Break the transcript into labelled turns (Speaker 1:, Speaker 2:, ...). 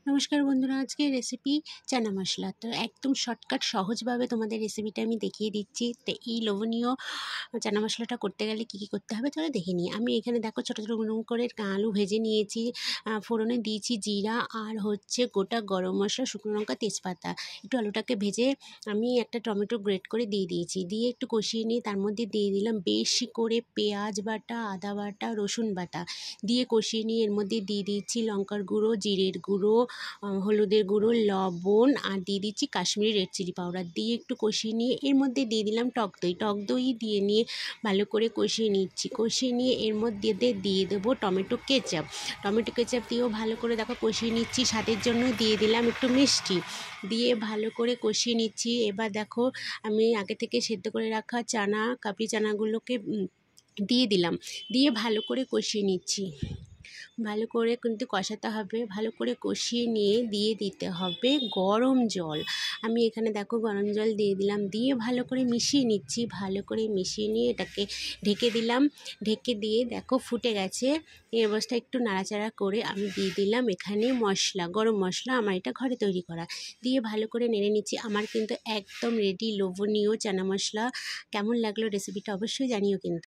Speaker 1: নমস্কার বন্ধুরা, আজকে রেসিপি চানা মশলা। তো একদম শর্টকাট সহজভাবে তোমাদের রেসিপিটা আমি দেখিয়ে দিচ্ছি। তো এই লোভনীয় চানা মশলাটা করতে গেলে কী কী করতে হবে চলো দেখে নিই। আমি এখানে দেখো ছোটো ছোটো গুঁড়ো করে আলু ভেজে নিয়েছি, ফোড়নে দিয়েছি জিরা আর হচ্ছে গোটা গরম মশলা, শুকনো লঙ্কা, তেজপাতা। একটু আলুটাকে ভেজে আমি একটা টমেটো গ্রেট করে দিয়ে দিয়েছি, দিয়ে একটু কষিয়ে নিয়ে তার মধ্যে দিয়ে দিলাম বেশি করে পেঁয়াজ বাটা, আদা বাটা, রসুন বাটা দিয়ে কষিয়ে নিয়ে এর মধ্যে দিয়ে দিচ্ছি লঙ্কার গুঁড়ো, জিরের গুঁড়ো, হলুদের গুঁড়ো, লবণ আর দিয়ে দিচ্ছি কাশ্মীরি রেড চিলি পাউডার দিয়ে একটু কষিয়ে নিয়ে এর মধ্যে দিয়ে দিলাম টক দই দিয়ে নিয়ে ভালো করে কষিয়ে নিচ্ছি। কষিয়ে নিয়ে এর মধ্যে দিয়ে দেবো টমেটো কেচাপ দিয়েও ভালো করে দেখো কষিয়ে নিচ্ছি। স্বাদের জন্য দিয়ে দিলাম একটু মিষ্টি, দিয়ে ভালো করে কষিয়ে নিচ্ছি। এবার দেখো আমি আগে থেকে সেদ্ধ করে রাখা কাবলি চানাগুলোকে দিয়ে দিলাম, দিয়ে ভালো করে কষিয়ে নিচ্ছি। ভালো করে কিন্তু কষাতে হবে, ভালো করে কষিয়ে নিয়ে দিয়ে দিতে হবে গরম জল। আমি এখানে দেখো গরম জল দিয়ে দিলাম, দিয়ে ভালো করে মিশিয়ে নিচ্ছি। ভালো করে মিশিয়ে নিয়ে এটাকে ঢেকে দিলাম, ঢেকে দিয়ে দেখো ফুটে গেছে। এই অবস্থায় একটু নাড়াচাড়া করে আমি দিয়ে দিলাম এখানে মশলা, গরম মশলা, আমার এটা ঘরে তৈরি করা, দিয়ে ভালো করে নেড়ে নিচ্ছি। আমার কিন্তু একদম রেডি লোভনীয় চানা মশলা। কেমন লাগলো রেসিপিটা অবশ্যই জানিও কিন্তু।